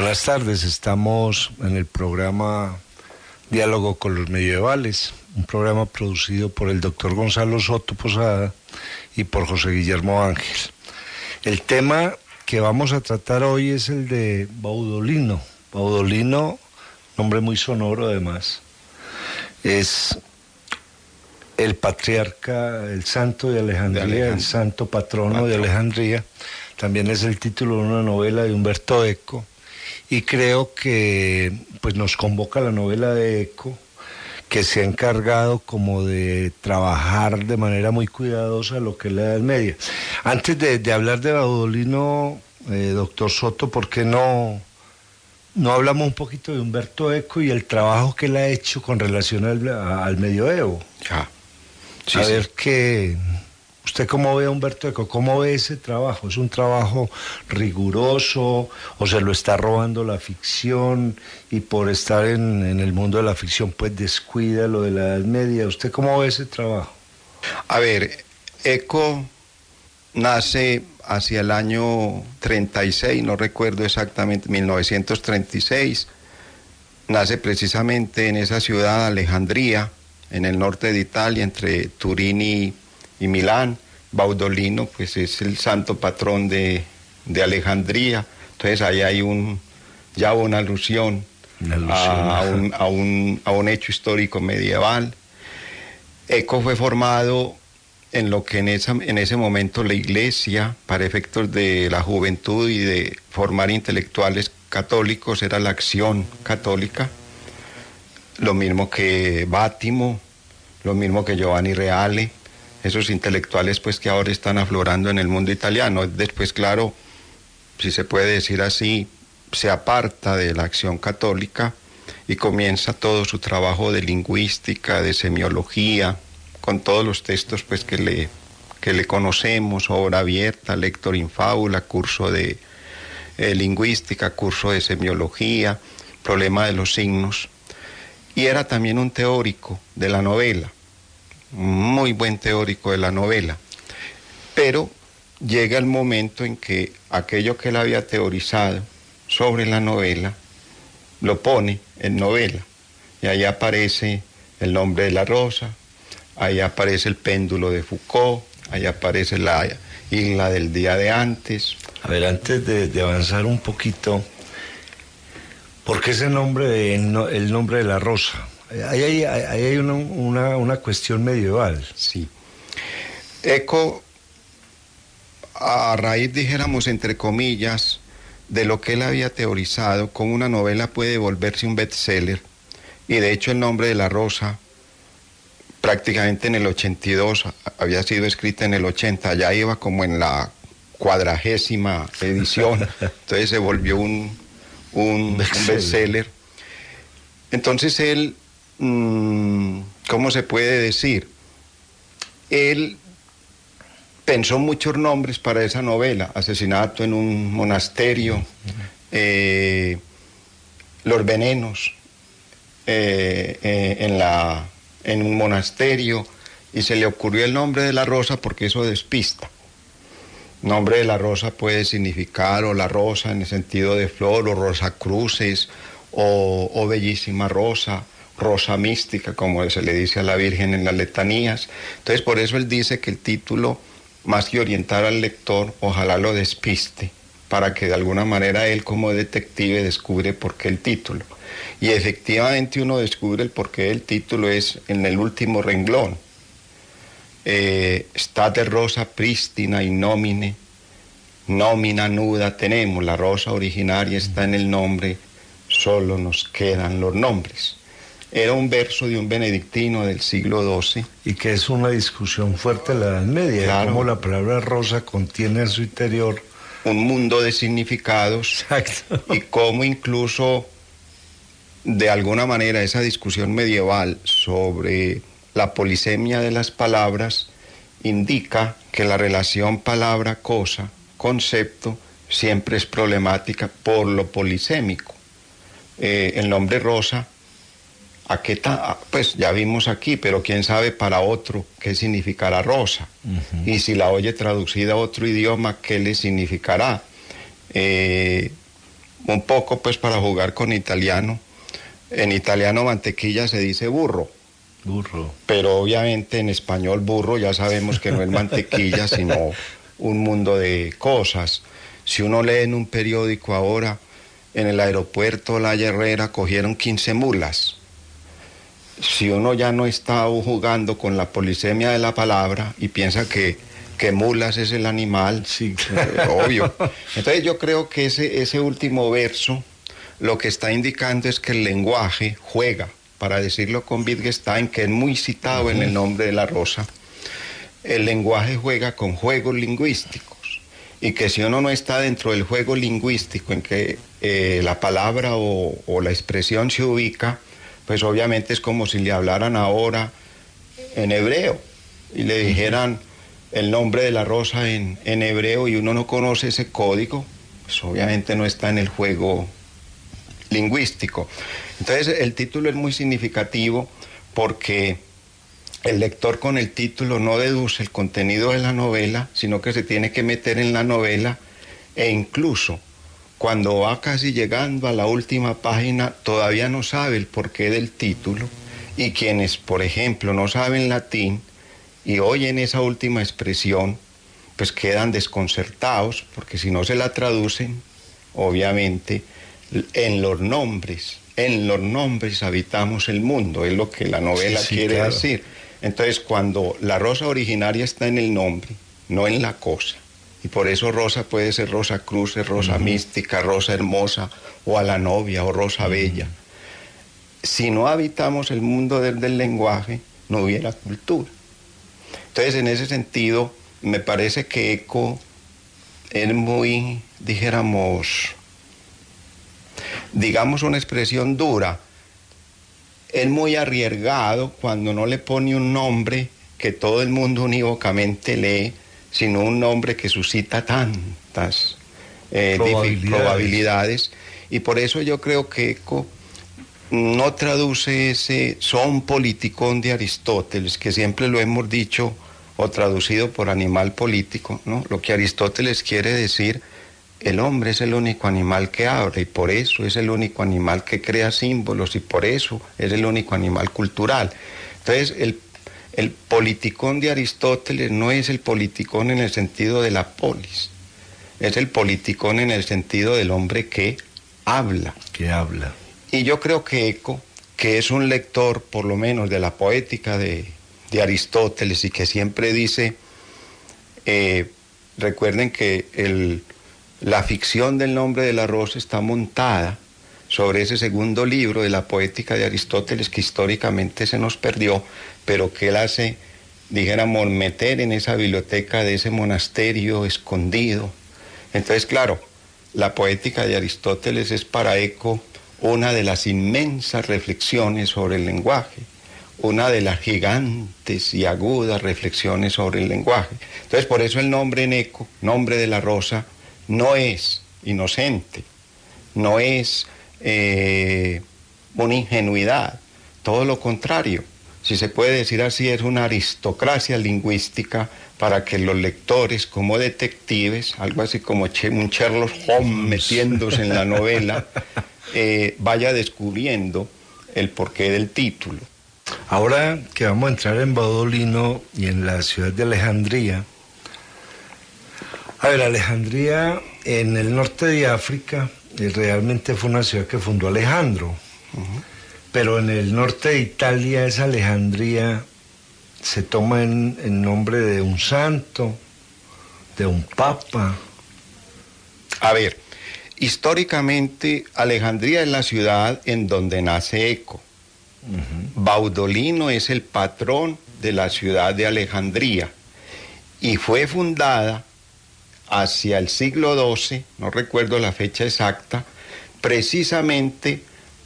Buenas tardes, estamos en el programa Diálogo con los Medievales, un programa producido por el doctor Gonzalo Soto Posada y por José Guillermo Ángel. El tema que vamos a tratar hoy es el de Baudolino. Baudolino, nombre muy sonoro además, es el patriarca, el santo de Alejandría, el santo patrono de Alejandría. También es el título de una novela de Umberto Eco. Y creo que pues nos convoca la novela de Eco, que se ha encargado como de trabajar de manera muy cuidadosa lo que es la Edad Media. Antes de hablar de Baudolino, doctor Soto, ¿por qué no hablamos un poquito de Umberto Eco y el trabajo que él ha hecho con relación al medioevo? Sí, a ver qué... ¿Usted cómo ve a Umberto Eco? ¿Cómo ve ese trabajo? ¿Es un trabajo riguroso o se lo está robando la ficción y por estar en el mundo de la ficción pues descuida lo de la Edad Media? ¿Usted cómo ve ese trabajo? A ver, Eco nace hacia el año 36, no recuerdo exactamente, 1936. Nace precisamente en esa ciudad, Alejandría, en el norte de Italia, entre Turín y Milán. Baudolino pues es el santo patrón de Alejandría, entonces ahí hay ya una alusión, a un hecho histórico medieval. Eco fue formado en lo que en ese momento la Iglesia, para efectos de la juventud y de formar intelectuales católicos, era la Acción Católica, lo mismo que Bátimo, lo mismo que Giovanni Reale, esos intelectuales pues que ahora están aflorando en el mundo italiano. Después, claro, si se puede decir así, se aparta de la Acción Católica y comienza todo su trabajo de lingüística, de semiología, con todos los textos pues que le conocemos, obra abierta, lector in fábula, curso de lingüística, curso de semiología, problema de los signos. Y era también un teórico de la novela, muy buen teórico de la novela, pero llega el momento en que aquello que él había teorizado sobre la novela lo pone en novela, y ahí aparece El nombre de la rosa, ahí aparece El péndulo de Foucault, ahí aparece La isla del día de antes. A ver, antes de avanzar un poquito, ¿por qué ese nombre el nombre de la rosa? Ahí hay una cuestión medieval. Sí. Eco, a raíz, dijéramos, entre comillas, de lo que él había teorizado, con una novela puede volverse un bestseller, y de hecho El nombre de la rosa, prácticamente en el 82, había sido escrita en el 80, ya iba como en la 40ª edición, entonces se volvió un bestseller. Entonces él, ¿cómo se puede decir? Él pensó muchos nombres para esa novela: Asesinato en un monasterio, Los venenos en un monasterio, y se le ocurrió el nombre de la rosa porque eso despista. Nombre de la rosa puede significar o la rosa en el sentido de flor, o rosa cruces, o bellísima rosa, rosa mística, como se le dice a la Virgen en las letanías. Entonces, por eso él dice que el título, más que orientar al lector, ojalá lo despiste, para que de alguna manera él como detective descubre por qué el título. Y efectivamente uno descubre el porqué del título es en el último renglón. State rosa prístina innomine, nómina nuda tenemos. La rosa originaria está en el nombre, solo nos quedan los nombres. Era un verso de un benedictino del siglo XII. Y que es una discusión fuerte en la Edad Media, claro, cómo la palabra rosa contiene en su interior un mundo de significados. Exacto. Y cómo incluso, de alguna manera, esa discusión medieval sobre la polisemia de las palabras indica que la relación palabra-cosa, concepto, siempre es problemática por lo polisémico. El nombre rosa, ¿a qué pues ya vimos aquí, pero quién sabe para otro qué significará rosa? Y si la oye traducida a otro idioma, ¿qué le significará? un poco pues para jugar con italiano. En italiano mantequilla se dice burro. Burro. Pero obviamente en español burro ya sabemos que no es mantequilla, sino un mundo de cosas. Si uno lee en un periódico ahora, en el aeropuerto La Herrera cogieron 15 mulas. Si uno ya no está jugando con la polisemia de la palabra y piensa que mulas es el animal, Sí, obvio. Entonces yo creo que ese último verso lo que está indicando es que el lenguaje juega, para decirlo con Wittgenstein, que es muy citado en El nombre de la rosa. El lenguaje juega con juegos lingüísticos y que si uno no está dentro del juego lingüístico en que la palabra o la expresión se ubica, pues obviamente es como si le hablaran ahora en hebreo y le dijeran el nombre de la rosa en hebreo y uno no conoce ese código, pues obviamente no está en el juego lingüístico. Entonces el título es muy significativo porque el lector con el título no deduce el contenido de la novela, sino que se tiene que meter en la novela e incluso cuando va casi llegando a la última página todavía no sabe el porqué del título y quienes, por ejemplo, no saben latín y oyen esa última expresión, pues quedan desconcertados porque si no se la traducen, obviamente, en los nombres habitamos el mundo, es lo que la novela quiere decir. Entonces, cuando la rosa originaria está en el nombre, no en la cosa, y por eso rosa puede ser rosa cruces, rosa mística, rosa hermosa, o a la novia, o rosa bella. Si no habitamos el mundo del lenguaje, no hubiera cultura. Entonces, en ese sentido, me parece que Eco es muy, digamos una expresión dura, es muy arriesgado cuando no le pone un nombre que todo el mundo unívocamente lee, sino un nombre que suscita tantas probabilidades. Y por eso yo creo que Eco no traduce ese son politicón de Aristóteles, que siempre lo hemos dicho o traducido por animal político, ¿no? Lo que Aristóteles quiere decir, el hombre es el único animal que habla y por eso es el único animal que crea símbolos y por eso es el único animal cultural. Entonces, el politicón de Aristóteles no es el politicón en el sentido de la polis, es el politicón en el sentido del hombre que habla. Que habla. Y yo creo que Eco, que es un lector por lo menos de la poética de Aristóteles y que siempre dice, recuerden que la ficción del nombre de la rosa está montada sobre ese segundo libro de la poética de Aristóteles que históricamente se nos perdió, pero que él hace, dijéramos, meter en esa biblioteca de ese monasterio escondido. Entonces, claro, la poética de Aristóteles es para Eco una de las inmensas reflexiones sobre el lenguaje, una de las gigantes y agudas reflexiones sobre el lenguaje. Entonces, por eso el nombre en Eco, nombre de la rosa, no es inocente, no es una ingenuidad, todo lo contrario. Si se puede decir así, es una aristocracia lingüística para que los lectores, como detectives, algo así como un Sherlock Holmes metiéndose en la novela, vaya descubriendo el porqué del título. Ahora que vamos a entrar en Baudolino y en la ciudad de Alejandría. A ver, Alejandría en el norte de África realmente fue una ciudad que fundó Alejandro. Pero en el norte de Italia esa Alejandría se toma en nombre de un santo, de un papa. A ver, históricamente Alejandría es la ciudad en donde nace Eco. Baudolino es el patrón de la ciudad de Alejandría y fue fundada hacia el siglo XII, no recuerdo la fecha exacta, precisamente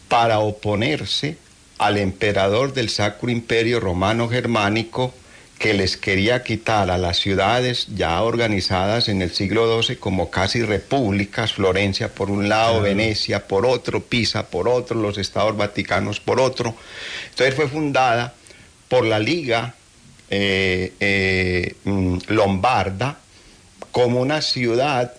para oponerse al emperador del Sacro Imperio Romano Germánico que les quería quitar a las ciudades ya organizadas en el siglo XII como casi repúblicas, Florencia por un lado, Venecia por otro, Pisa por otro, los Estados Vaticanos por otro. Entonces fue fundada por la Liga Lombarda como una ciudad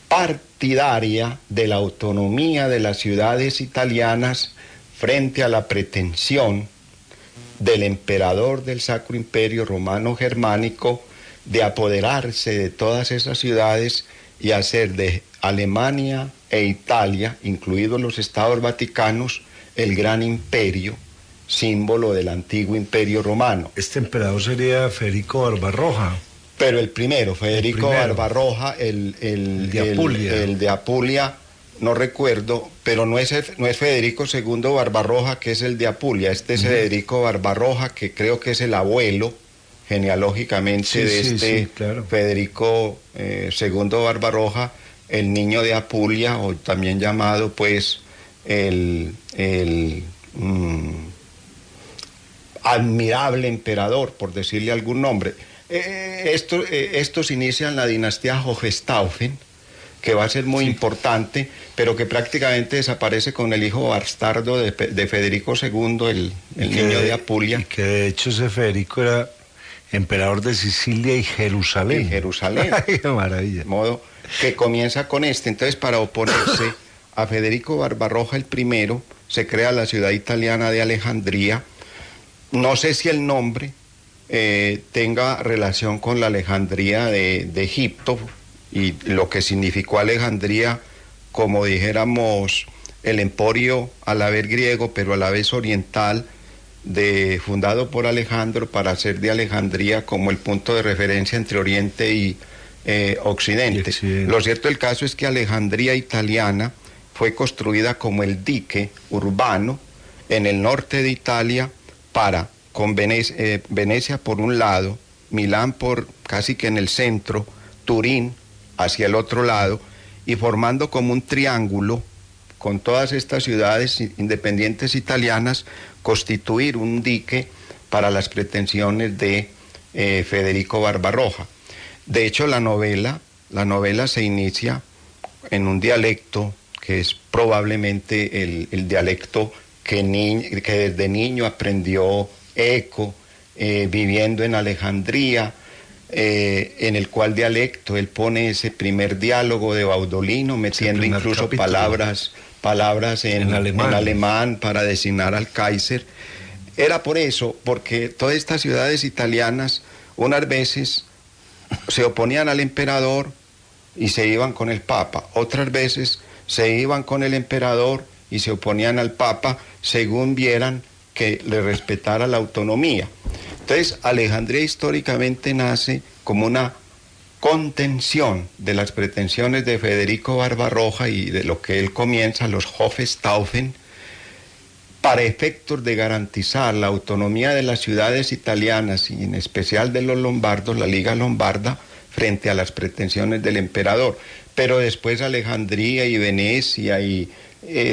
parte partidaria de la autonomía de las ciudades italianas frente a la pretensión del emperador del Sacro Imperio Romano Germánico de apoderarse de todas esas ciudades y hacer de Alemania e Italia, incluidos los estados vaticanos, el gran imperio, símbolo del antiguo imperio romano. Este emperador sería Federico Barbarroja. Pero el primero, Federico Barbarroja, el de Apulia, no recuerdo, pero no es Federico II Barbarroja, que es el de Apulia. Este es Federico Barbarroja, que creo que es el abuelo genealógicamente de claro. Federico II Barbarroja, el niño de Apulia, o también llamado pues admirable emperador, por decirle algún nombre. Estos inician la dinastía Hohenstaufen, que va a ser muy importante, pero que prácticamente desaparece con el hijo bastardo de Federico II, el niño de Apulia. Y que de hecho ese Federico era emperador de Sicilia y Jerusalén. Y Jerusalén. ¡Qué maravilla! De modo que comienza con este. Entonces, para oponerse a Federico Barbarroja el primero, se crea la ciudad italiana de Alejandría. No sé si el nombre tenga relación con la Alejandría de Egipto y lo que significó Alejandría, como dijéramos, el emporio a la vez griego, pero a la vez oriental, fundado por Alejandro para hacer de Alejandría como el punto de referencia entre Oriente y Occidente. Lo cierto del caso es que Alejandría italiana fue construida como el dique urbano en el norte de Italia con Venecia por un lado, Milán por casi que en el centro, Turín hacia el otro lado, y formando como un triángulo con todas estas ciudades independientes italianas, constituir un dique para las pretensiones de Federico Barbarroja. De hecho, la novela se inicia en un dialecto que es probablemente el dialecto que desde niño aprendió Eco, viviendo en Alejandría, en el cual dialecto él pone ese primer diálogo de Baudolino, metiendo incluso palabras en alemán para designar al Kaiser. Era por eso, porque todas estas ciudades italianas unas veces se oponían al emperador y se iban con el Papa, otras veces se iban con el emperador y se oponían al Papa según vieran que le respetara la autonomía. Entonces, Alejandría históricamente nace como una contención de las pretensiones de Federico Barbarroja y de lo que él comienza, los Hohenstaufen, para efectos de garantizar la autonomía de las ciudades italianas y en especial de los lombardos, la Liga Lombarda, frente a las pretensiones del emperador. Pero después Alejandría y Venecia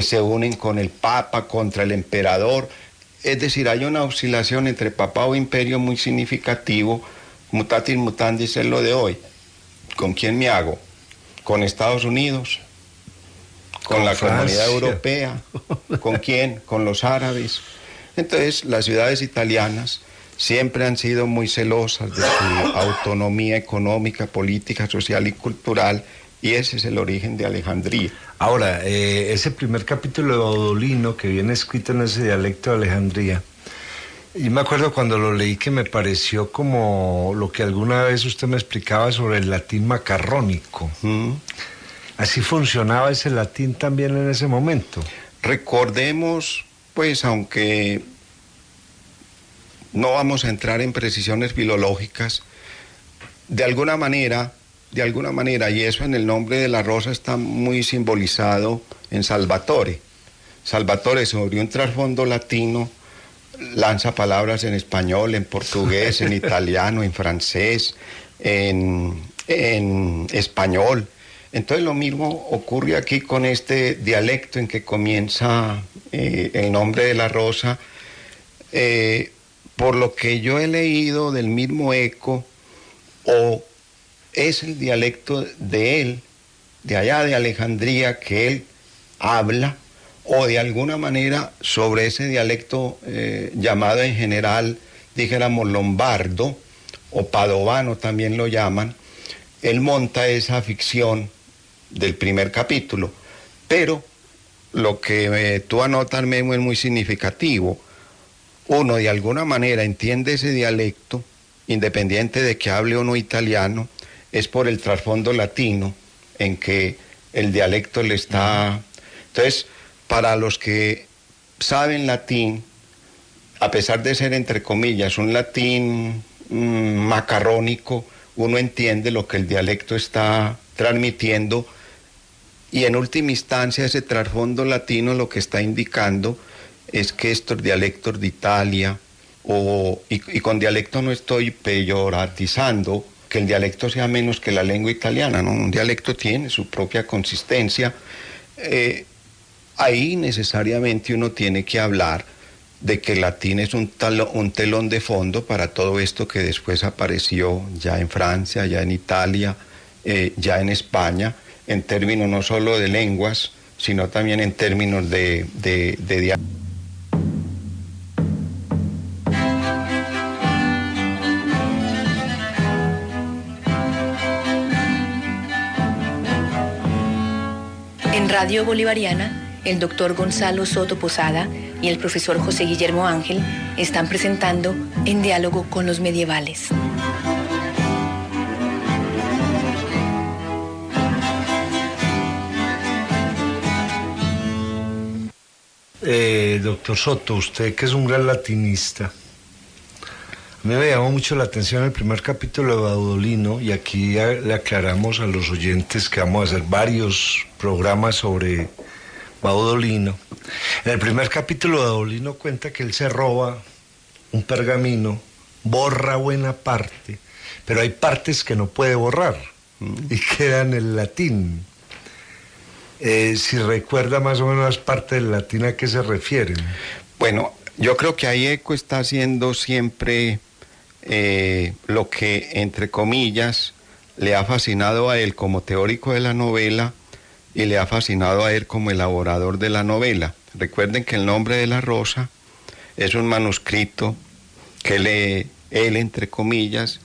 se unen con el Papa contra el emperador. Es decir, hay una oscilación entre papado e imperio muy significativo. Mutatis mutandis es lo de hoy. ¿Con quién me hago? ¿Con Estados Unidos? ¿Con la Comunidad Europea? ¿Con quién? ¿Con los árabes? Entonces, las ciudades italianas siempre han sido muy celosas de su autonomía económica, política, social y cultural, y ese es el origen de Alejandría. Ahora, ese primer capítulo de Baudolino que viene escrito en ese dialecto de Alejandría, y me acuerdo cuando lo leí que me pareció como lo que alguna vez usted me explicaba sobre el latín macarrónico. ¿Así funcionaba ese latín también en ese momento? Recordemos, pues, aunque no vamos a entrar en precisiones filológicas, de alguna manera, y eso en el nombre de la rosa está muy simbolizado en Salvatore. Salvatore, sobre un trasfondo latino, lanza palabras en español, en portugués, en italiano, en francés, en español. Entonces lo mismo ocurre aquí con este dialecto en que comienza el nombre de la rosa. Por lo que yo he leído del mismo Eco, o es el dialecto de él, de allá de Alejandría, que él habla, o de alguna manera sobre ese dialecto llamado en general, dijéramos, lombardo, o padovano también lo llaman, él monta esa ficción del primer capítulo. Pero lo que tú anotas, Memo, es muy significativo. Uno de alguna manera entiende ese dialecto, independiente de que hable o no italiano, es por el trasfondo latino en que el dialecto le está... Entonces, para los que saben latín, a pesar de ser, entre comillas, un latín macarrónico, uno entiende lo que el dialecto está transmitiendo, y en última instancia ese trasfondo latino lo que está indicando es que estos dialectos de Italia, y con dialecto no estoy peyoratizando que el dialecto sea menos que la lengua italiana, ¿no? Un dialecto tiene su propia consistencia. Ahí necesariamente uno tiene que hablar de que el latín es un telón de fondo para todo esto que después apareció ya en Francia, ya en Italia, ya en España, en términos no solo de lenguas, sino también en términos de dialectos. En Radio Bolivariana, el doctor Gonzalo Soto Posada y el profesor José Guillermo Ángel están presentando En Diálogo con los Medievales. Doctor Soto, usted que es un gran latinista, a mí me llamó mucho la atención el primer capítulo de Baudolino, y aquí le aclaramos a los oyentes que vamos a hacer varios programas sobre Baudolino. En el primer capítulo de Baudolino cuenta que él se roba un pergamino, borra buena parte, pero hay partes que no puede borrar y quedan en el latín. Si recuerda más o menos las partes del latín a qué se refieren. Bueno, yo creo que ahí Eco está haciendo siempre lo que, entre comillas, le ha fascinado a él como teórico de la novela y le ha fascinado a él como elaborador de la novela. Recuerden que El nombre de la rosa es un manuscrito que él, entre comillas,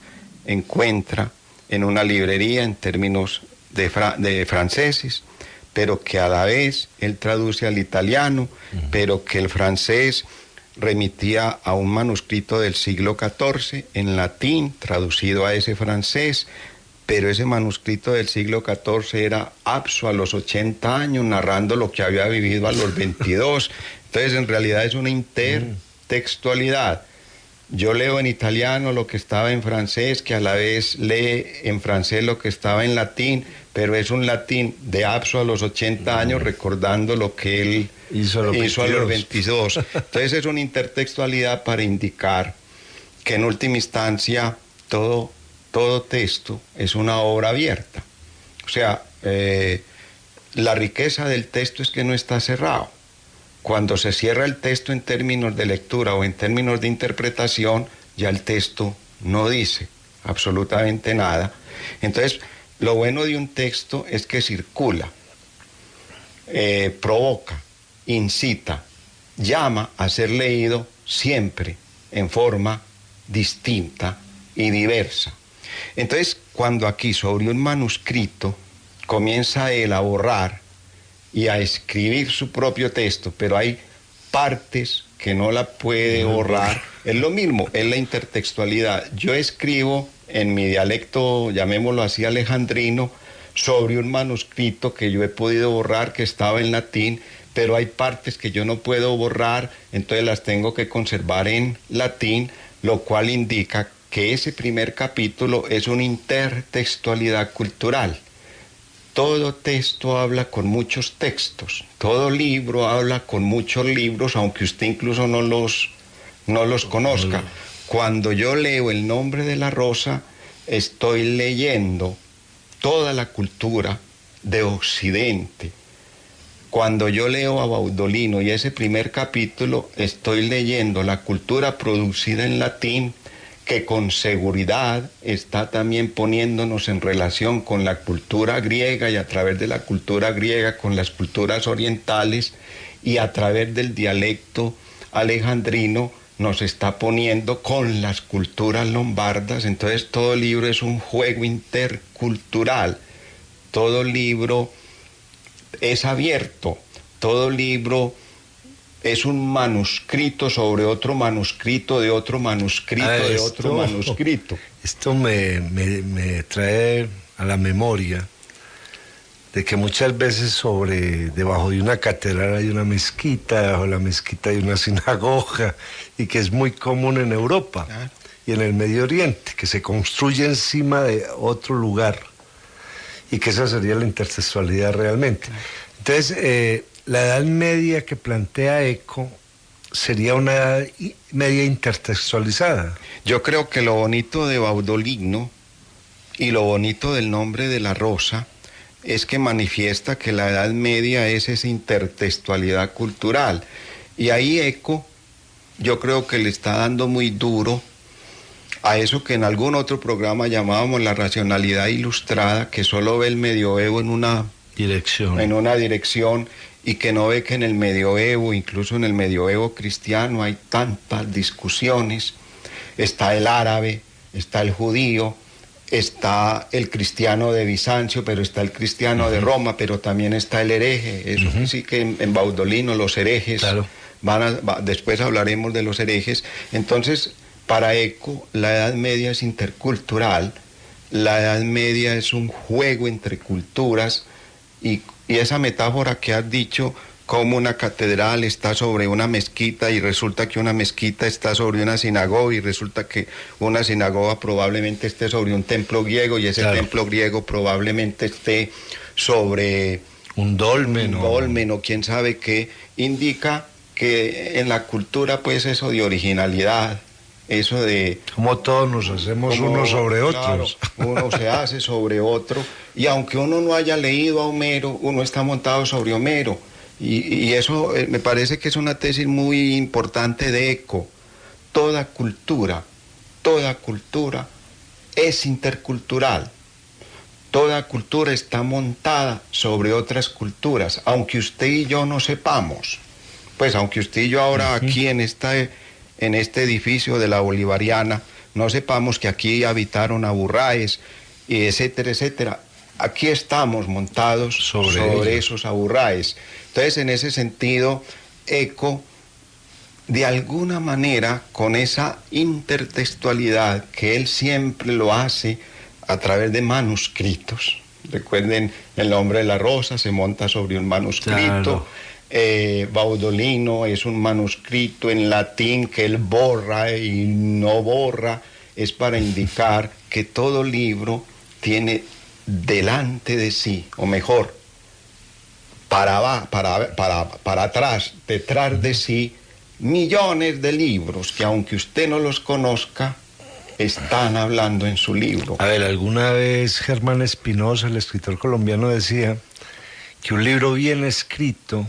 encuentra en una librería en términos de franceses, pero que a la vez él traduce al italiano, pero que el francés remitía a un manuscrito del siglo XIV en latín, traducido a ese francés, pero ese manuscrito del siglo XIV era Apso a los 80 años, narrando lo que había vivido a los 22. Entonces, en realidad es una intertextualidad. Yo leo en italiano lo que estaba en francés, que a la vez lee en francés lo que estaba en latín, pero es un latín de Apso a los 80 años, recordando lo que él hizo a los 22. Entonces es una intertextualidad para indicar que en última instancia todo texto es una obra abierta. O sea, la riqueza del texto es que no está cerrado. Cuando se cierra el texto en términos de lectura o en términos de interpretación, ya el texto no dice absolutamente nada. Entonces, lo bueno de un texto es que circula, provoca, incita, llama a ser leído siempre en forma distinta y diversa. Entonces, cuando aquí sobre un manuscrito comienza él a borrar y a escribir su propio texto, pero hay partes que no la puede borrar, es lo mismo, es la intertextualidad. Yo escribo en mi dialecto, llamémoslo así, alejandrino, sobre un manuscrito que yo he podido borrar, que estaba en latín, pero hay partes que yo no puedo borrar, entonces las tengo que conservar en latín, lo cual indica que ese primer capítulo es una intertextualidad cultural. Todo texto habla con muchos textos, todo libro habla con muchos libros, aunque usted incluso no los conozca. Cuando yo leo El nombre de la rosa, estoy leyendo toda la cultura de Occidente. Cuando yo leo a Baudolino y ese primer capítulo, estoy leyendo la cultura producida en latín, que con seguridad está también poniéndonos en relación con la cultura griega y a través de la cultura griega con las culturas orientales, y a través del dialecto alejandrino nos está poniendo con las culturas lombardas. Entonces todo libro es un juego intercultural, todo libro es abierto. Todo libro es un manuscrito sobre otro manuscrito, de otro manuscrito, de otro manuscrito. Esto me trae a la memoria de que muchas veces debajo de una catedral hay una mezquita, debajo de la mezquita hay una sinagoga, y que es muy común en Europa y en el Medio Oriente, que se construye encima de otro lugar, y que esa sería la intertextualidad realmente. Entonces, la Edad Media que plantea Eco sería una Edad Media intertextualizada. Yo creo que lo bonito de Baudolino y lo bonito del nombre de la rosa es que manifiesta que la Edad Media es esa intertextualidad cultural. Y ahí Eco, yo creo que le está dando muy duro a eso que en algún otro programa llamábamos la racionalidad ilustrada, que solo ve el medioevo en una dirección, y que no ve que en el medioevo, incluso en el medioevo cristiano, hay tantas discusiones. Está el árabe, está el judío, está el cristiano de Bizancio, pero está el cristiano de Roma, pero también está el hereje. Eso sí que en Baudolino los herejes, claro, después hablaremos de los herejes. Entonces, para Eco, la Edad Media es intercultural, la Edad Media es un juego entre culturas, y esa metáfora que has dicho, como una catedral está sobre una mezquita y resulta que una mezquita está sobre una sinagoga, y resulta que una sinagoga probablemente esté sobre un templo griego, y ese templo griego probablemente esté sobre un dolmen o quién sabe qué, indica que en la cultura pues eso de originalidad, eso de... Como todos nos hacemos unos sobre otros. Claro, uno se hace sobre otro, y aunque uno no haya leído a Homero, uno está montado sobre Homero. Y eso me parece que es una tesis muy importante de Eco. Toda cultura es intercultural. Toda cultura está montada sobre otras culturas, aunque usted y yo no sepamos. Pues aunque usted y yo ahora aquí en este edificio de la Bolivariana no sepamos que aquí habitaron aburráes, y etcétera, etcétera. Aquí estamos montados sobre esos aburráes. Entonces, en ese sentido, Eco, de alguna manera, con esa intertextualidad que él siempre lo hace a través de manuscritos. Recuerden, el nombre de la rosa se monta sobre un manuscrito. Claro. Baudolino es un manuscrito en latín que él borra y no borra. Es para indicar que todo libro tiene delante de sí, o mejor, para atrás, detrás de sí, millones de libros que, aunque usted no los conozca, están hablando en su libro. A ver, alguna vez Germán Espinosa, el escritor colombiano, decía que un libro bien escrito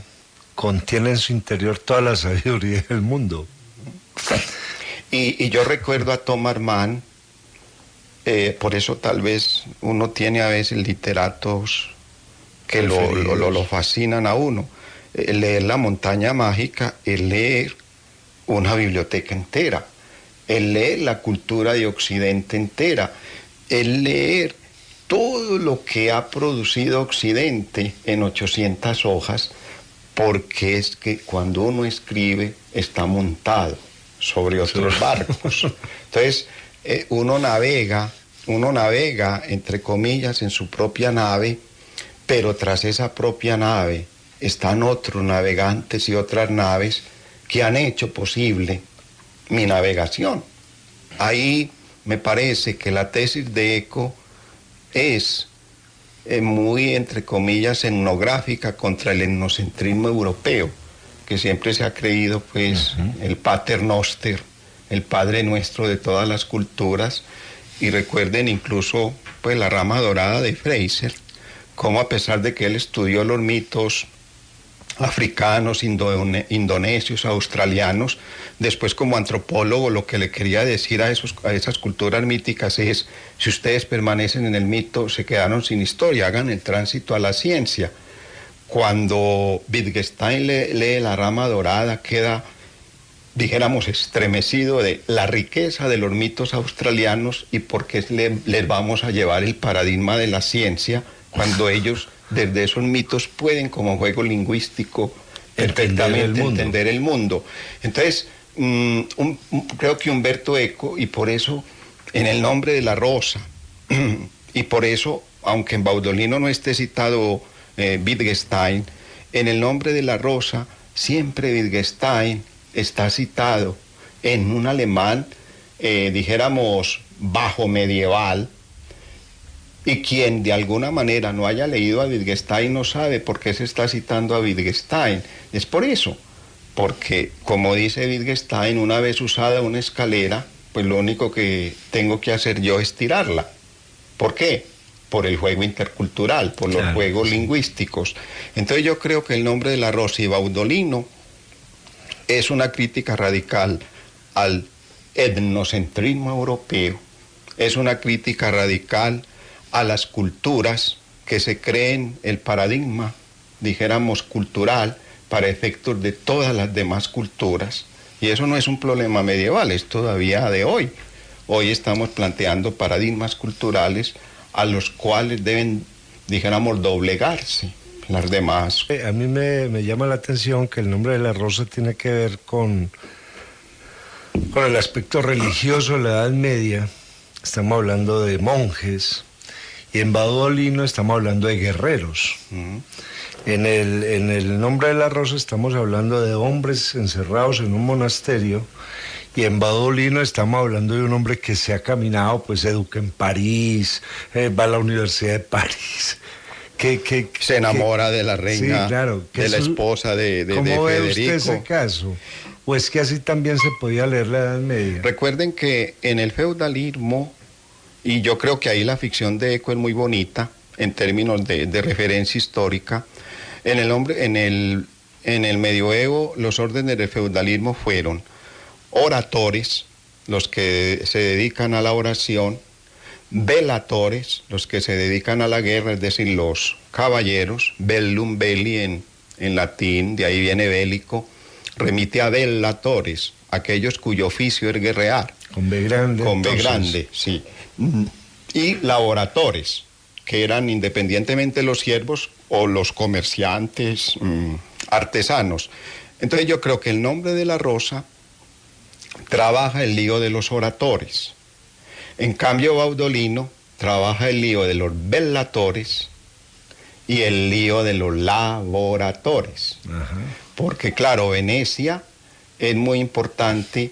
contiene en su interior toda la sabiduría del mundo. Y yo recuerdo a Thomas Mann, por eso tal vez uno tiene a veces literatos que lo fascinan a uno. Leer La montaña mágica es leer una biblioteca entera, es leer la cultura de Occidente entera, es leer todo lo que ha producido Occidente en 800 hojas, porque es que cuando uno escribe está montado sobre otros barcos. Entonces, uno navega, entre comillas, en su propia nave, pero tras esa propia nave están otros navegantes y otras naves que han hecho posible mi navegación. Ahí me parece que la tesis de Eco es muy, entre comillas, etnográfica contra el etnocentrismo europeo, que siempre se ha creído, pues, el Pater Noster, el Padre Nuestro de todas las culturas. Y recuerden incluso, pues, la rama dorada de Fraser, cómo a pesar de que él estudió los mitos africanos, indonesios, australianos, después como antropólogo lo que le quería decir a esas culturas míticas es: si ustedes permanecen en el mito, se quedaron sin historia, hagan el tránsito a la ciencia. Cuando Wittgenstein lee la rama dorada, queda, dijéramos, estremecido de la riqueza de los mitos australianos y por qué les vamos a llevar el paradigma de la ciencia cuando ellos desde esos mitos pueden, como juego lingüístico, perfectamente entender el mundo. Entonces, creo que Humberto Eco, y por eso en el nombre de la rosa, y por eso, aunque en Baudolino no esté citado Wittgenstein, en el nombre de la rosa siempre Wittgenstein está citado en un alemán, dijéramos, bajo medieval, y quien de alguna manera no haya leído a Wittgenstein no sabe por qué se está citando a Wittgenstein. Es por eso, porque como dice Wittgenstein, una vez usada una escalera, pues lo único que tengo que hacer yo es tirarla. ¿Por qué? Por el juego intercultural, por los juegos lingüísticos. Entonces yo creo que el nombre de la rosa y Baudolino es una crítica radical al etnocentrismo europeo, es una crítica radical a las culturas que se creen el paradigma, dijéramos, cultural para efectos de todas las demás culturas. Y eso no es un problema medieval, es todavía de hoy. Hoy estamos planteando paradigmas culturales a los cuales deben, dijéramos, doblegarse las demás. A mí me llama la atención que el nombre de la rosa tiene que ver con el aspecto religioso de la Edad Media. Estamos hablando de monjes, y en Baudolino estamos hablando de guerreros. En el nombre de la rosa estamos hablando de hombres encerrados en un monasterio, y en Baudolino estamos hablando de un hombre que se ha caminado, pues educa en París, va a la Universidad de París, que se enamora de la reina, sí, claro, de la esposa de Federico. ¿Cómo ve usted ese caso? ¿O es que así también se podía leer la Edad Media? Recuerden que en el feudalismo, y yo creo que ahí la ficción de Eco es muy bonita en términos de referencia histórica, en el medioevo los órdenes del feudalismo fueron oratores, los que se dedican a la oración, velatores, los que se dedican a la guerra, es decir, los caballeros, bellum belli en latín, de ahí viene bélico, remite a velatores, aquellos cuyo oficio es guerrear. Con B grande. Con B grande, sí. Y laboratores, que eran independientemente los siervos o los comerciantes, artesanos. Entonces yo creo que el nombre de la rosa trabaja el lío de los oradores. En cambio Baudolino trabaja el lío de los velatores y el lío de los laboratores. Ajá. Porque claro, Venecia es muy importante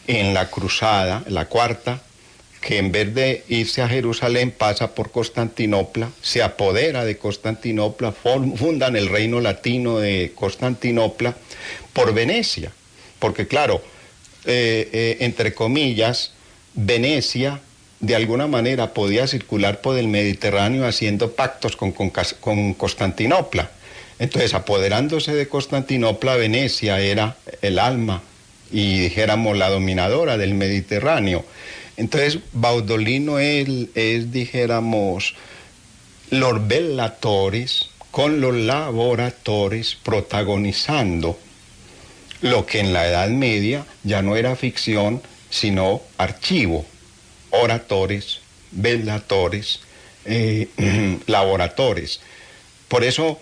en la cruzada, la cuarta, que en vez de irse a Jerusalén pasa por Constantinopla, se apodera de Constantinopla, fundan el reino latino de Constantinopla por Venecia. Porque claro, entre comillas, Venecia de alguna manera podía circular por el Mediterráneo haciendo pactos con Constantinopla. Entonces, apoderándose de Constantinopla, Venecia era el alma y dijéramos la dominadora del Mediterráneo. Entonces, Baudolino es dijéramos, los velatores con los laboratores protagonizando lo que en la Edad Media ya no era ficción, sino archivo. Oradores, velatores, laboratores. Por eso,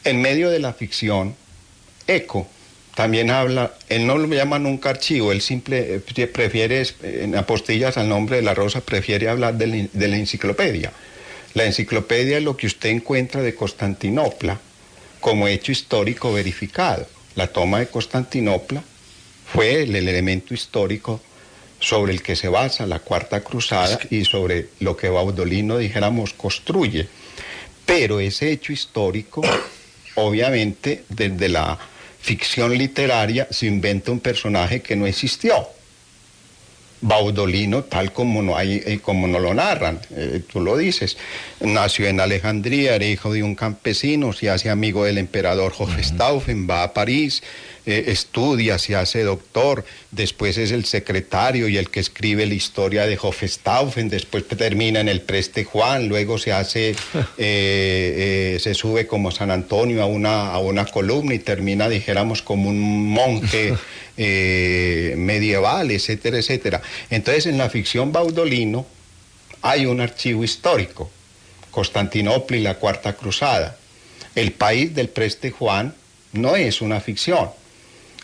en medio de la ficción, Eco también habla, él no lo llama nunca archivo, él prefiere, en apostillas al nombre de la rosa, prefiere hablar de la enciclopedia. La enciclopedia es lo que usted encuentra de Constantinopla como hecho histórico verificado. La toma de Constantinopla fue el elemento histórico sobre el que se basa la Cuarta Cruzada y sobre lo que Baudolino, dijéramos, construye. Pero ese hecho histórico, obviamente, desde la ficción literaria se inventa un personaje que no existió. Baudolino, tal como no lo narran, tú lo dices, nació en Alejandría, era hijo de un campesino, se hace amigo del emperador Hohenstaufen, va a París, estudia, se hace doctor, después es el secretario y el que escribe la historia de Hohenstaufen, después termina en el Preste Juan, luego se hace, se sube como San Antonio a una columna y termina, dijéramos, como un monje medieval, etcétera, etcétera. Entonces, en la ficción Baudolino hay un archivo histórico, Constantinopla y la Cuarta Cruzada. El país del Preste Juan no es una ficción,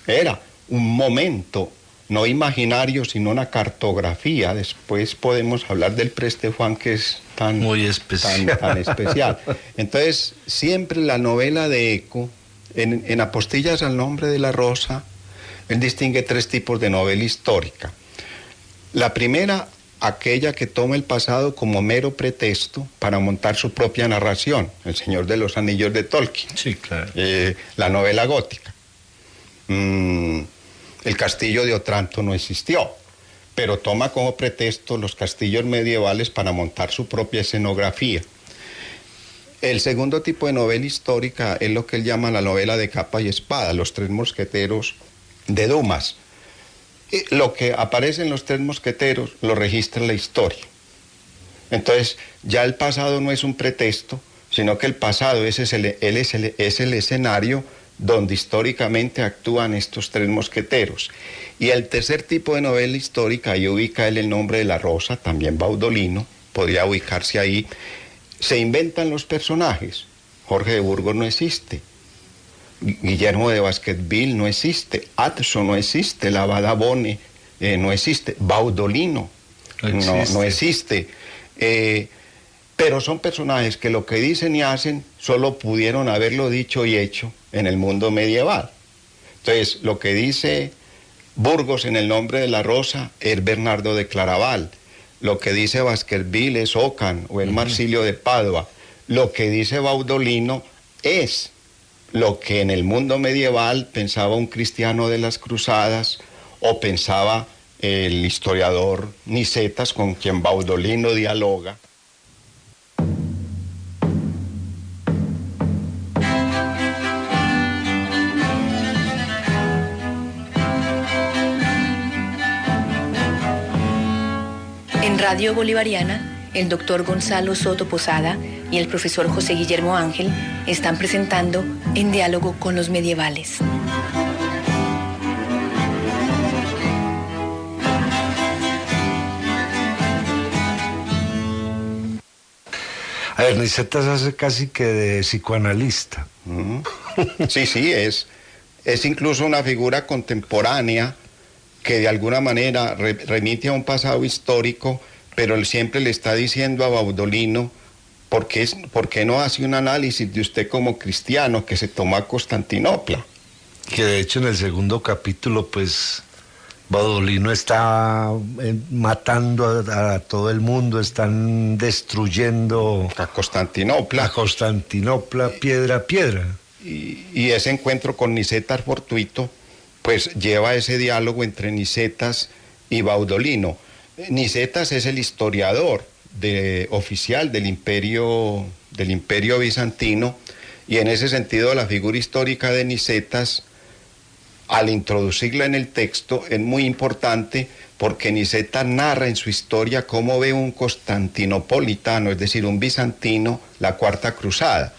era un momento no imaginario, sino una cartografía. Después podemos hablar del Preste Juan, que es muy especial. Tan especial. Entonces, siempre la novela de Eco, en Apostillas al nombre de la rosa, él distingue 3 tipos de novela histórica. La primera, aquella que toma el pasado como mero pretexto para montar su propia narración, El Señor de los Anillos de Tolkien. Sí, claro. La novela gótica. El castillo de Otranto no existió, pero toma como pretexto los castillos medievales para montar su propia escenografía. El segundo tipo de novela histórica es lo que él llama la novela de capa y espada, Los Tres Mosqueteros de Dumas. Lo que aparece en Los Tres Mosqueteros lo registra la historia. Entonces, ya el pasado no es un pretexto, sino que el pasado es el escenario donde históricamente actúan estos 3 mosqueteros. Y el tercer tipo de novela histórica, ahí ubica él el nombre de la rosa, también Baudolino, podría ubicarse ahí. Se inventan los personajes. Jorge de Burgos no existe, Guillermo de Baskerville no existe, Atso no existe, la Badabone no existe, Baudolino no existe. Pero son personajes que lo que dicen y hacen solo pudieron haberlo dicho y hecho en el mundo medieval. Entonces, lo que dice Burgos en El nombre de la rosa es Bernardo de Claraval. Lo que dice Baskerville es Ockham o el Marsilio de Padua. Lo que dice Baudolino es lo que en el mundo medieval pensaba un cristiano de las cruzadas o pensaba el historiador Nicetas, con quien Baudolino dialoga. En Radio Bolivariana, el doctor Gonzalo Soto Posada y el profesor José Guillermo Ángel están presentando En diálogo con los medievales. A ver, Nicetas hace casi que de psicoanalista. Sí, es incluso una figura contemporánea que de alguna manera remite a un pasado histórico, pero él siempre le está diciendo a Baudolino, ¿por qué no hace un análisis de usted como cristiano que se tomó a Constantinopla? Que de hecho en el segundo capítulo, pues, Baudolino está matando a todo el mundo, están destruyendo a Constantinopla. Piedra a piedra. Y ese encuentro con Nicetas fortuito, pues lleva a ese diálogo entre Nicetas y Baudolino. Nicetas es el historiador oficial del imperio bizantino, y en ese sentido la figura histórica de Nicetas, al introducirla en el texto, es muy importante porque Nicetas narra en su historia cómo ve un constantinopolitano, es decir, un bizantino, la Cuarta Cruzada,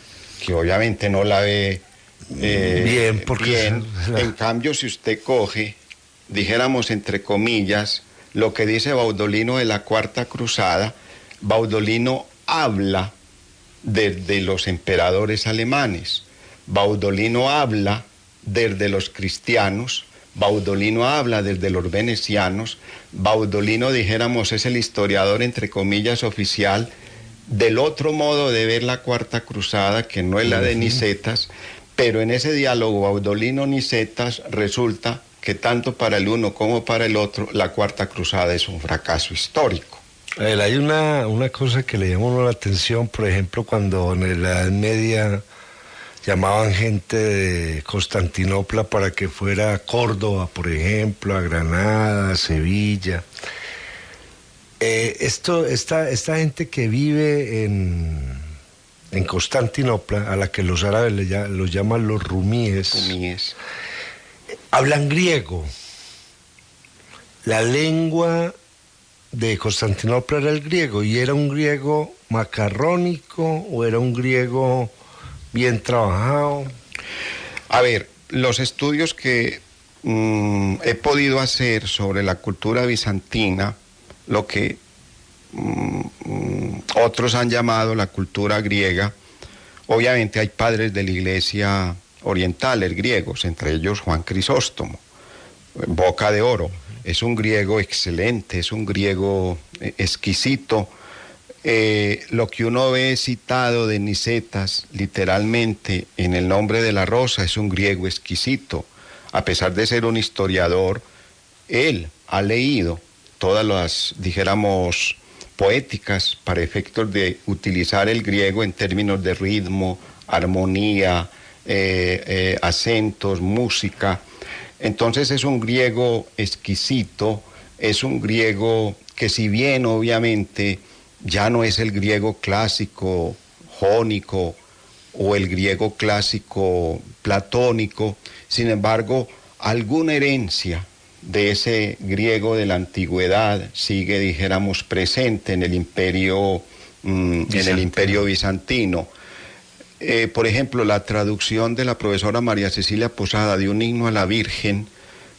que obviamente no la ve bien. En cambio, si usted coge, dijéramos entre comillas, lo que dice Baudolino de la Cuarta Cruzada, Baudolino habla desde los emperadores alemanes, Baudolino habla desde los cristianos, Baudolino habla desde los venecianos, Baudolino, dijéramos, es el historiador, entre comillas, oficial del otro modo de ver la Cuarta Cruzada, que no es la de Nicetas, pero en ese diálogo Baudolino-Nicetas resulta que tanto para el uno como para el otro, la Cuarta Cruzada es un fracaso histórico. A ver, hay una cosa que le llamó la atención, por ejemplo, cuando en la Edad Media llamaban gente de Constantinopla para que fuera a Córdoba, por ejemplo, a Granada, a Sevilla. Esta gente que vive en Constantinopla, a la que los árabes los llaman los rumíes, hablan griego. La lengua de Constantinopla era el griego, y era un griego macarrónico o era un griego bien trabajado. A ver, los estudios que he podido hacer sobre la cultura bizantina, lo que otros han llamado la cultura griega. Obviamente hay padres de la Iglesia oriental, griegos, entre ellos Juan Crisóstomo, Boca de Oro. Es un griego excelente, es un griego exquisito. Lo que uno ve citado de Nicetas, literalmente, en el nombre de la rosa, es un griego exquisito. A pesar de ser un historiador, él ha leído todas las, dijéramos, poéticas para efectos de utilizar el griego en términos de ritmo, armonía, acentos, música. Entonces es un griego exquisito, es un griego que, si bien obviamente ya no es el griego clásico jónico o el griego clásico platónico, sin embargo, alguna herencia de ese griego de la antigüedad sigue, dijéramos, presente en el imperio, bizantino. Por ejemplo, la traducción de la profesora María Cecilia Posada de un himno a la Virgen,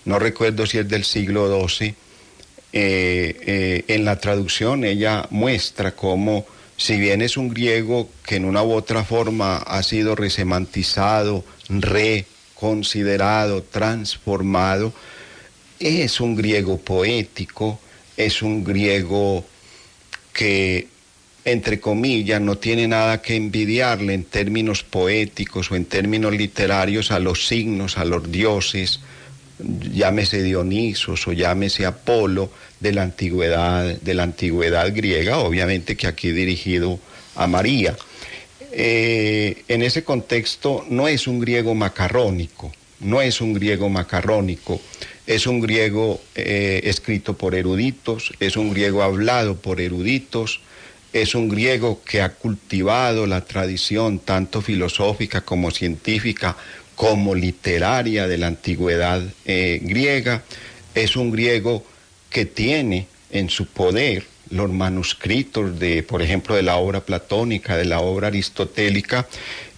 no recuerdo si es del siglo XII, en la traducción ella muestra cómo, si bien es un griego que en una u otra forma ha sido resemantizado, reconsiderado, transformado, es un griego poético, es un griego que, entre comillas, no tiene nada que envidiarle en términos poéticos o en términos literarios a los signos, a los dioses, llámese Dionisos o llámese Apolo, de la antigüedad griega, obviamente que aquí dirigido a María. En ese contexto no es un griego macarrónico, es un griego escrito por eruditos, es un griego hablado por eruditos, es un griego que ha cultivado la tradición tanto filosófica como científica como literaria de la antigüedad griega. Es un griego que tiene en su poder los manuscritos de, por ejemplo, de la obra platónica, de la obra aristotélica.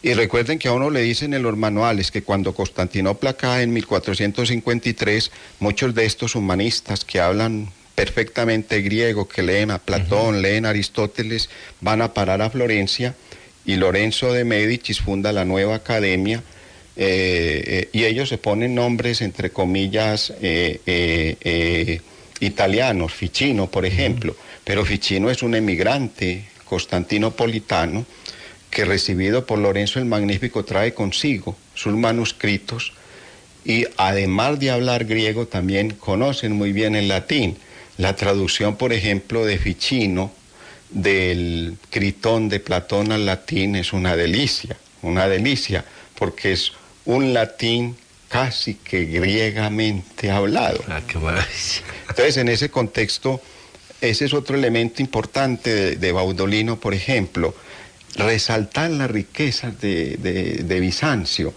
Y recuerden que a uno le dicen en los manuales que cuando Constantinopla cae en 1453, muchos de estos humanistas que hablan perfectamente griego, que leen a Platón, leen a Aristóteles, van a parar a Florencia, y Lorenzo de Médicis funda la nueva academia, y ellos se ponen nombres, entre comillas, italianos, Ficino, por ejemplo, pero Ficino es un emigrante constantinopolitano que, recibido por Lorenzo el Magnífico, trae consigo sus manuscritos, y además de hablar griego también conocen muy bien el latín. La traducción, por ejemplo, de Ficino del Critón de Platón al latín es una delicia, porque es un latín casi que griegamente hablado. Ah, qué maravilla. Entonces, en ese contexto, ese es otro elemento importante de Baudolino, por ejemplo, resaltar las riquezas de Bizancio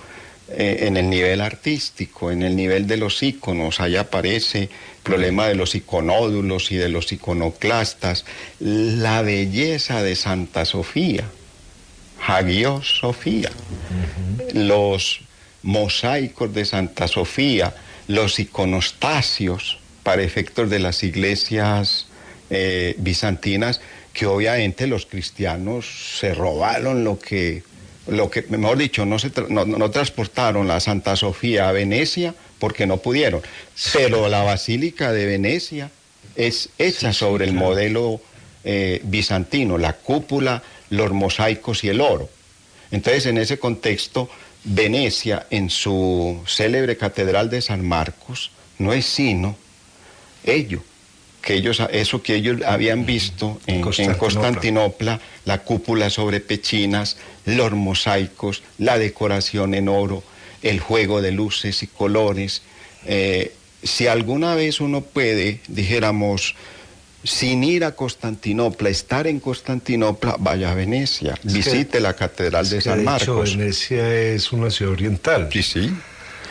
en el nivel artístico, en el nivel de los íconos. Ahí aparece el problema de los iconódulos y de los iconoclastas, la belleza de Santa Sofía, Hagios Sofía, los mosaicos de Santa Sofía, los iconostasios para efectos de las iglesias bizantinas, que obviamente los cristianos se robaron lo que mejor dicho, no transportaron la Santa Sofía a Venecia porque no pudieron, pero la Basílica de Venecia es hecha sobre el modelo bizantino, la cúpula, los mosaicos y el oro. Entonces, en ese contexto, Venecia, en su célebre Catedral de San Marcos, no es sino eso que ellos habían visto en Constantinopla, la cúpula sobre pechinas, los mosaicos, la decoración en oro, el juego de luces y colores. Si alguna vez uno puede, dijéramos, sin ir a Constantinopla, estar en Constantinopla, vaya a Venecia, visite la Catedral de San Marcos. De hecho, Venecia es una ciudad oriental. Sí.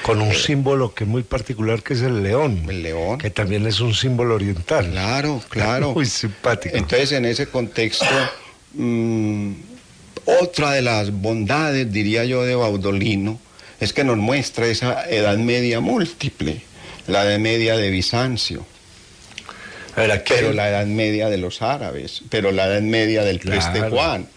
Con un símbolo que es muy particular, que es el león. El león. Que también es un símbolo oriental. Claro. Muy simpático. Entonces, en ese contexto, otra de las bondades, diría yo, de Baudolino, es que nos muestra esa Edad Media múltiple, la Edad Media de Bizancio. pero la Edad Media de los árabes, pero la Edad Media del Preste Juan,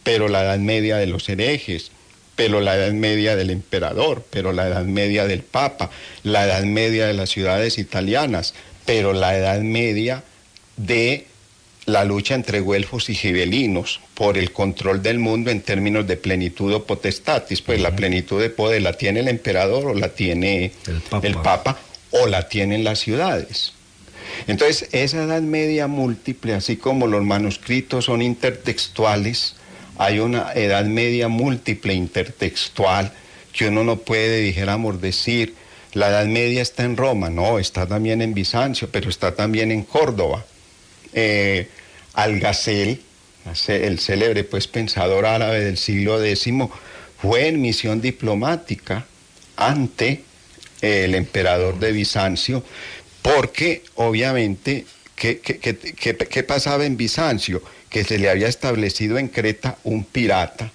pero la Edad Media de los herejes, pero la Edad Media del emperador, pero la Edad Media del Papa, la Edad Media de las ciudades italianas, pero la Edad Media de la lucha entre güelfos y gibelinos por el control del mundo en términos de plenitud o potestatis. Pues la plenitud de poder la tiene el emperador o la tiene el Papa o la tienen las ciudades. Entonces, esa Edad Media múltiple, así como los manuscritos son intertextuales, hay una Edad Media múltiple intertextual que uno no puede, dijéramos, decir, la Edad Media está en Roma. No, está también en Bizancio, pero está también en Córdoba. Algasel, el célebre pues pensador árabe del siglo X, fue en misión diplomática ante el emperador de Bizancio, porque obviamente, ¿qué pasaba en Bizancio? Que se le había establecido en Creta un pirata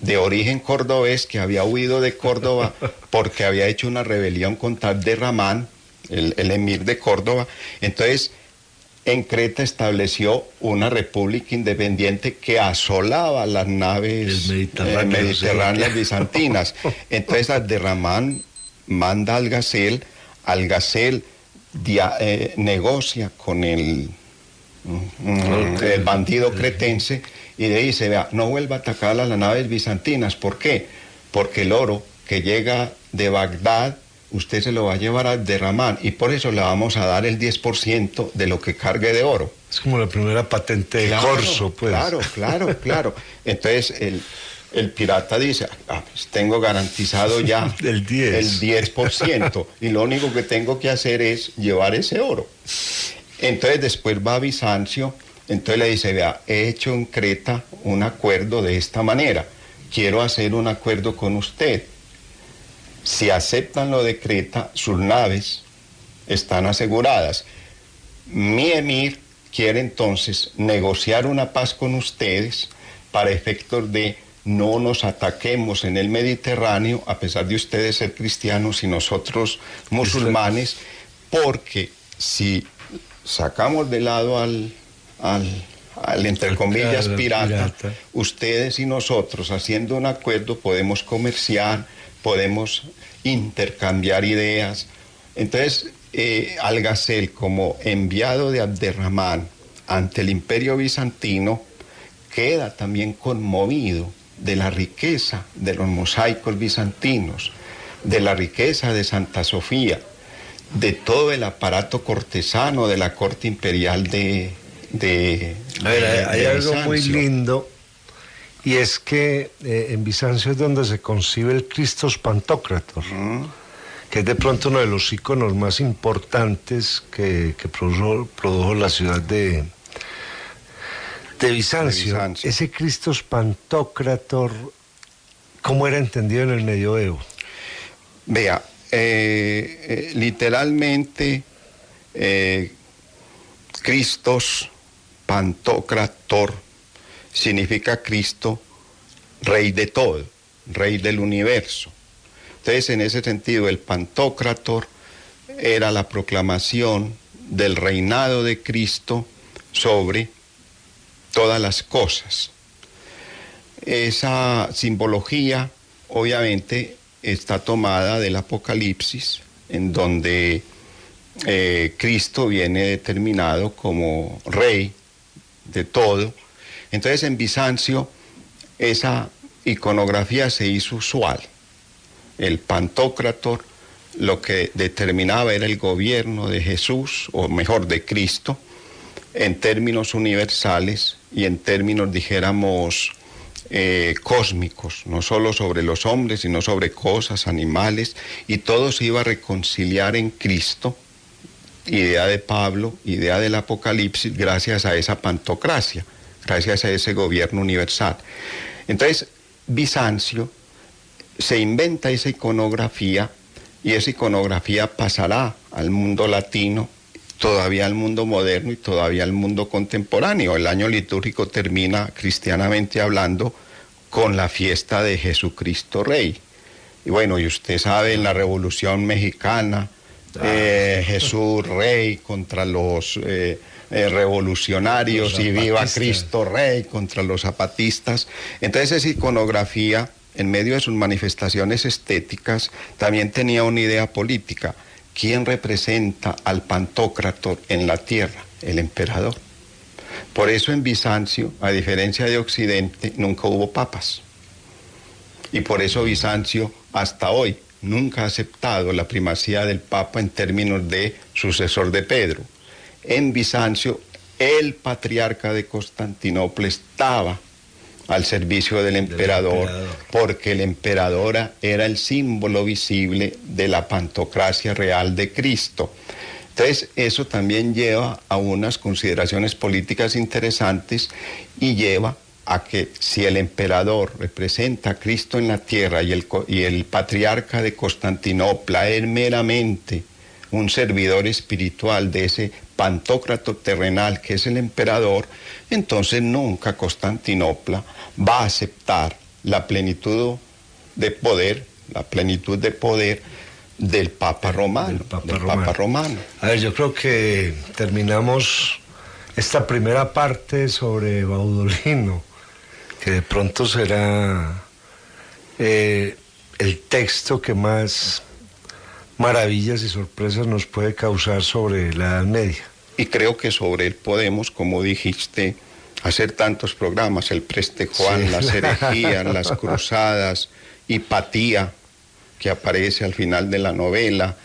de origen cordobés que había huido de Córdoba porque había hecho una rebelión contra Abderramán, el emir de Córdoba. Entonces, en Creta estableció una república independiente que asolaba las naves mediterráneas bizantinas. Entonces Abderramán manda a Algasel negocia con el bandido cretense y le dice, vea, no vuelva a atacar a las naves bizantinas. ¿Por qué? Porque el oro que llega de Bagdad usted se lo va a llevar a Abderramán y por eso le vamos a dar el 10% de lo que cargue de oro. Es como la primera patente de corso, pues. Claro. Entonces el pirata dice, pues tengo garantizado ya el 10% y lo único que tengo que hacer es llevar ese oro. Entonces después va a Bizancio, entonces le dice, vea, he hecho en Creta un acuerdo de esta manera, quiero hacer un acuerdo con usted. Si aceptan lo de Creta, sus naves están aseguradas. Mi emir quiere entonces negociar una paz con ustedes para efectos de no nos ataquemos en el Mediterráneo, a pesar de ustedes ser cristianos y nosotros musulmanes, porque si sacamos de lado al entre comillas pirata, ustedes y nosotros haciendo un acuerdo podemos comerciar, podemos intercambiar ideas. Entonces, Algasel, como enviado de Abderramán ante el Imperio Bizantino, queda también conmovido de la riqueza de los mosaicos bizantinos, de la riqueza de Santa Sofía, de todo el aparato cortesano de la corte imperial de hay algo muy lindo. Y es que en Bizancio es donde se concibe el Christos Pantocrator, que es de pronto uno de los íconos más importantes que produjo la ciudad de Bizancio. Ese Christos Pantocrator, ¿cómo era entendido en el medioevo? Vea, literalmente, Christos Pantocrator significa Cristo, rey de todo, rey del universo. Entonces, en ese sentido, el Pantocrator era la proclamación del reinado de Cristo sobre todas las cosas. Esa simbología, obviamente, está tomada del Apocalipsis, en donde Cristo viene determinado como rey de todo. Entonces en Bizancio esa iconografía se hizo usual. El Pantocrator lo que determinaba era el gobierno de Jesús, o mejor, de Cristo, en términos universales y en términos, dijéramos, cósmicos, no solo sobre los hombres, sino sobre cosas, animales, y todo se iba a reconciliar en Cristo, idea de Pablo, idea del Apocalipsis, gracias a esa pantocracia, gracias a ese gobierno universal. Entonces, Bizancio se inventa esa iconografía y esa iconografía pasará al mundo latino, todavía al mundo moderno y todavía al mundo contemporáneo. El año litúrgico termina, cristianamente hablando, con la fiesta de Jesucristo Rey. Y bueno, y usted sabe, en la Revolución Mexicana Jesús Rey contra los revolucionarios, y Viva Cristo Rey contra los zapatistas. Entonces esa iconografía, en medio de sus manifestaciones estéticas, también tenía una idea política. ¿Quién representa al Pantocrátor en la tierra? El emperador. Por eso en Bizancio, a diferencia de Occidente, nunca hubo papas. Y por eso Bizancio, hasta hoy, nunca ha aceptado la primacía del Papa en términos de sucesor de Pedro. En Bizancio, el patriarca de Constantinopla estaba al servicio del emperador, porque el emperador era el símbolo visible de la pantocracia real de Cristo. Entonces, eso también lleva a unas consideraciones políticas interesantes y lleva a que si el emperador representa a Cristo en la tierra y el patriarca de Constantinopla es meramente un servidor espiritual de ese Pantocrátor terrenal que es el emperador, entonces nunca Constantinopla va a aceptar la plenitud de poder, del Papa Romano. Papa Romano. A ver, yo creo que terminamos esta primera parte sobre Baudolino, que de pronto será el texto que más maravillas y sorpresas nos puede causar sobre la Edad Media. Y creo que sobre él podemos, como dijiste, hacer tantos programas: el Preste Juan, sí, las herejías, las cruzadas, Hipatía, que aparece al final de la novela.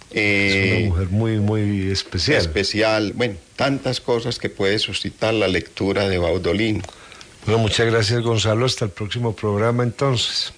Es una mujer muy, muy especial. Bueno, tantas cosas que puede suscitar la lectura de Baudolino. Bueno, muchas gracias, Gonzalo. Hasta el próximo programa, entonces.